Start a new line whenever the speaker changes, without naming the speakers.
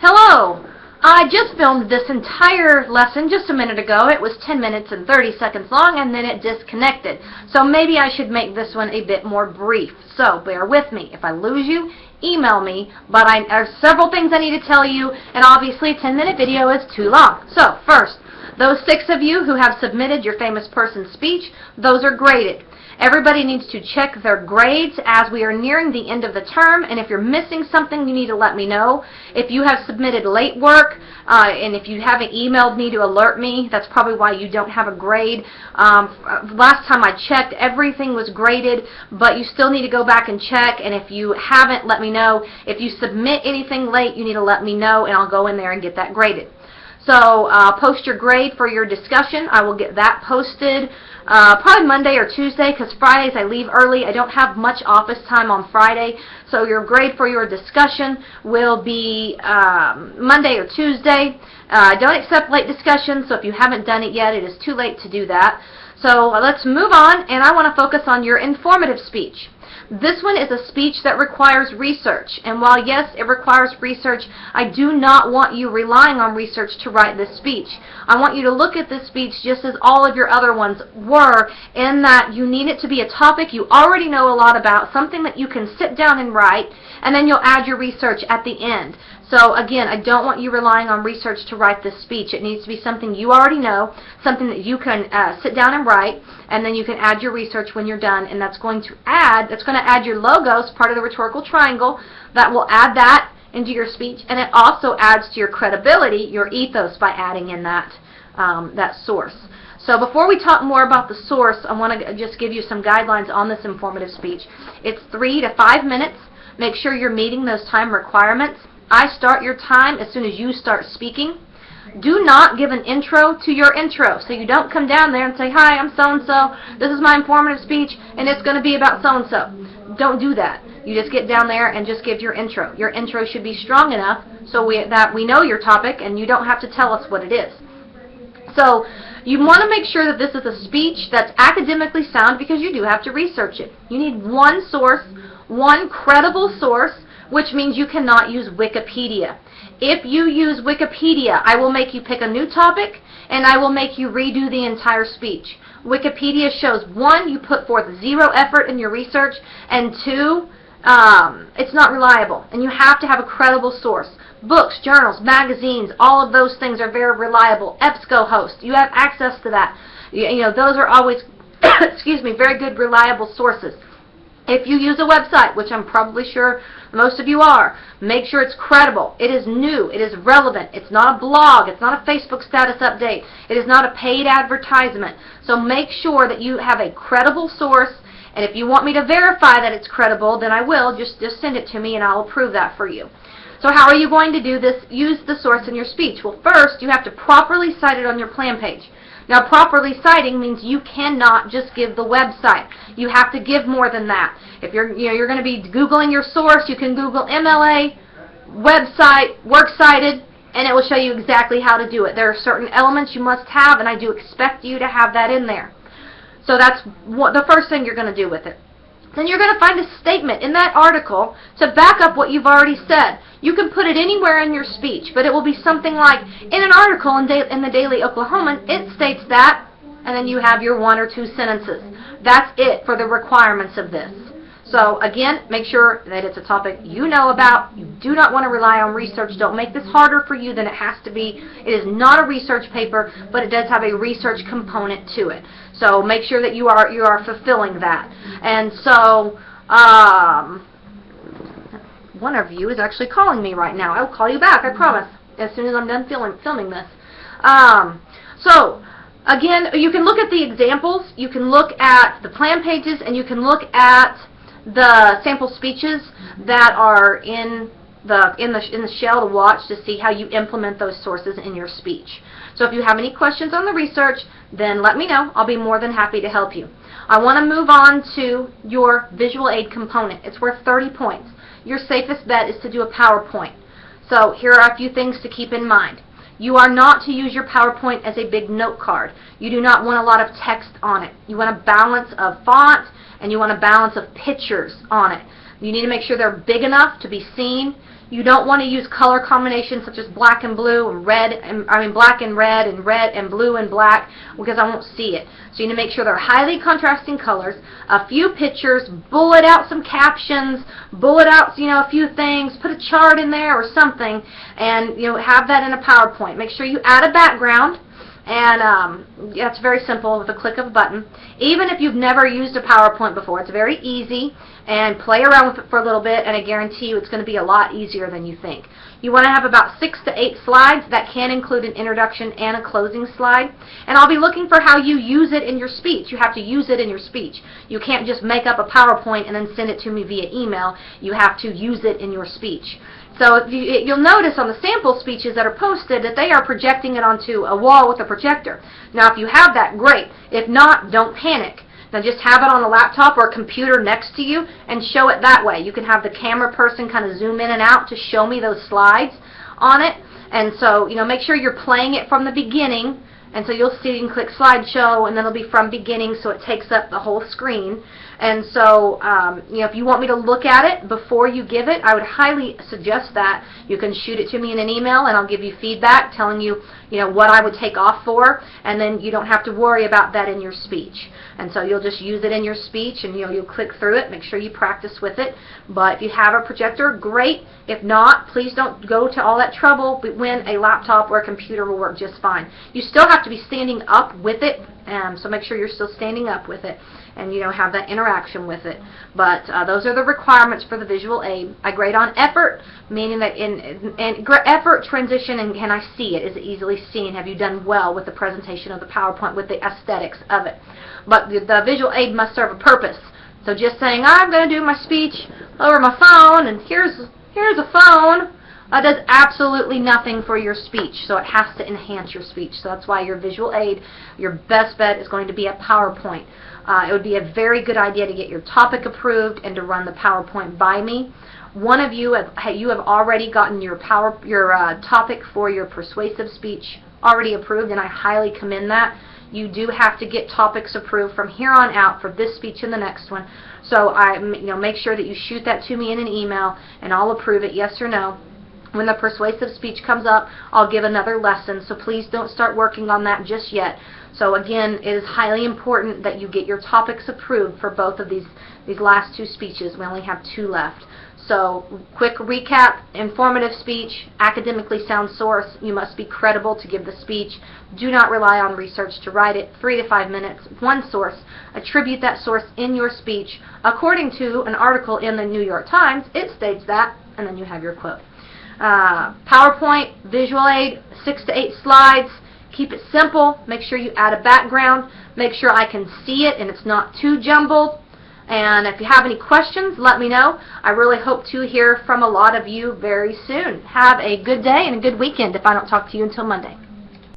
Hello! I just filmed this entire lesson just a minute ago. It was 10 minutes and 30 seconds long, and then it disconnected. So maybe I should make this one a bit more brief. So bear with me. If I lose you, email me. But there's several things I need to tell you, and obviously a 10-minute video is too long. So first, those 6 of you who have submitted your famous person speech, those are graded. Everybody needs to check their grades as we are nearing the end of the term, and if you're missing something, you need to let me know. If you have submitted late work, and if you haven't emailed me to alert me, that's probably why you don't have a grade. Last time I checked, everything was graded, but you still need to go back and check, and if you haven't, let me know. If you submit anything late, you need to let me know, and I'll go in there and get that graded. So post your grade for your discussion. I will get that posted probably Monday or Tuesday, because Fridays I leave early. I don't have much office time on Friday, so your grade for your discussion will be Monday or Tuesday. I don't accept late discussions, so if you haven't done it yet, it is too late to do that. So let's move on, and I want to focus on your informative speech. This one is a speech that requires research, and while yes, it requires research, I do not want you relying on research to write this speech. I want you to look at this speech just as all of your other ones were, in that you need it to be a topic you already know a lot about, something that you can sit down and write, and then you'll add your research at the end. So again, I don't want you relying on research to write this speech. It needs to be something you already know, something that you can sit down and write, and then you can add your research when you're done, and that's going to add your logos, part of the rhetorical triangle. That will add that into your speech, and it also adds to your credibility, your ethos, by adding in that source. So before we talk more about the source, I want to just give you some guidelines on this informative speech. It's 3 to 5 minutes. Make sure you're meeting those time requirements. I start your time as soon as you start speaking. Do not give an intro to your intro. So you don't come down there and say, "Hi, I'm so-and-so. This is my informative speech, and it's going to be about so-and-so." Don't do that. You just get down there and just give your intro. Your intro should be strong enough so that we know your topic, and you don't have to tell us what it is. So you want to make sure that this is a speech that's academically sound, because you do have to research it. You need one source, one credible source, which means you cannot use Wikipedia. If you use Wikipedia, I will make you pick a new topic, and I will make you redo the entire speech. Wikipedia shows, 1, you put forth 0 effort in your research, and 2, it's not reliable, and you have to have a credible source. Books, journals, magazines, all of those things are very reliable. EBSCOhost, you have access to that. You know, those are always, excuse me, very good, reliable sources. If you use a website, which I'm probably sure most of you are, make sure it's credible. It is new. It is relevant. It's not a blog. It's not a Facebook status update. It is not a paid advertisement. So make sure that you have a credible source, and if you want me to verify that it's credible, then I will. Just send it to me, and I'll approve that for you. So how are you going to do this? Use the source in your speech. Well, first, you have to properly cite it on your plan page. Now, properly citing means you cannot just give the website. You have to give more than that. If you're going to be Googling your source, you can Google MLA, website, works cited, and it will show you exactly how to do it. There are certain elements you must have, and I do expect you to have that in there. So that's the first thing you're going to do with it. Then you're going to find a statement in that article to back up what you've already said. You can put it anywhere in your speech, but it will be something like, in an article in the Daily Oklahoman, it states that, and then you have your 1 or 2 sentences. That's it for the requirements of this. So again, make sure that it's a topic you know about. You do not want to rely on research. Don't make this harder for you than it has to be. It is not a research paper, but it does have a research component to it. So make sure that you are fulfilling that. And so one of you is actually calling me right now. I'll call you back, I promise, as soon as I'm done filming this. So again, you can look at the examples, you can look at the plan pages, and you can look at the sample speeches that are in the shell to watch to see how you implement those sources in your speech. So if you have any questions on the research, then let me know. I'll be more than happy to help you. I want to move on to your visual aid component. It's worth 30 points. Your safest bet is to do a PowerPoint. So here are a few things to keep in mind. You are not to use your PowerPoint as a big note card. You do not want a lot of text on it. You want a balance of font, and you want a balance of pictures on it. You need to make sure they're big enough to be seen. You don't want to use color combinations such as black and blue and red, and black and red and blue and black, because I won't see it. So you need to make sure they're highly contrasting colors. A few pictures, bullet out some captions, bullet out a few things, put a chart in there or something, and have that in a PowerPoint. Make sure you add a background. And it's very simple with a click of a button. Even if you've never used a PowerPoint before, it's very easy, and play around with it for a little bit, and I guarantee you it's going to be a lot easier than you think. You want to have about 6 to 8 slides. That can include an introduction and a closing slide. And I'll be looking for how you use it in your speech. You have to use it in your speech. You can't just make up a PowerPoint and then send it to me via email. You have to use it in your speech. So you'll notice on the sample speeches that are posted that they are projecting it onto a wall with a projector. Now if you have that, great. If not, don't panic. Now just have it on a laptop or a computer next to you and show it that way. You can have the camera person kind of zoom in and out to show me those slides on it. And so, make sure you're playing it from the beginning. And so you'll see, you can click slideshow, and then it'll be from beginning, so it takes up the whole screen. And so, if you want me to look at it before you give it, I would highly suggest that. You can shoot it to me in an email, and I'll give you feedback telling you, what I would take off for, and then you don't have to worry about that in your speech. And so you'll just use it in your speech, and you'll click through it, make sure you practice with it. But if you have a projector, great. If not, please don't go to all that trouble when a laptop or a computer will work just fine. You still have to be standing up with it, so make sure you're still standing up with it and have that interaction with it. But those are the requirements for the visual aid. I grade on effort, meaning that in effort, transition, and can I see it? Is it easily seen? Have you done well with the presentation of the PowerPoint, with the aesthetics of it? But the visual aid must serve a purpose. So just saying, I'm going to do my speech over my phone, and here's a phone, does absolutely nothing for your speech. So it has to enhance your speech. So that's why your visual aid, your best bet is going to be a PowerPoint. It would be a very good idea to get your topic approved and to run the PowerPoint by me. One of you have already gotten your topic for your persuasive speech already approved, and I highly commend that. You do have to get topics approved from here on out for this speech and the next one. So make sure that you shoot that to me in an email, and I'll approve it, yes or no. When the persuasive speech comes up, I'll give another lesson, so please don't start working on that just yet. So again, it is highly important that you get your topics approved for both of these last 2 speeches. We only have 2 left. So, quick recap: informative speech, academically sound source. You must be credible to give the speech. Do not rely on research to write it. 3 to 5 minutes, 1 source. Attribute that source in your speech. According to an article in the New York Times, it states that, and then you have your quote. PowerPoint, visual aid, 6 to 8 slides. Keep it simple. Make sure you add a background. Make sure I can see it and it's not too jumbled. And if you have any questions, let me know. I really hope to hear from a lot of you very soon. Have a good day and a good weekend if I don't talk to you until Monday.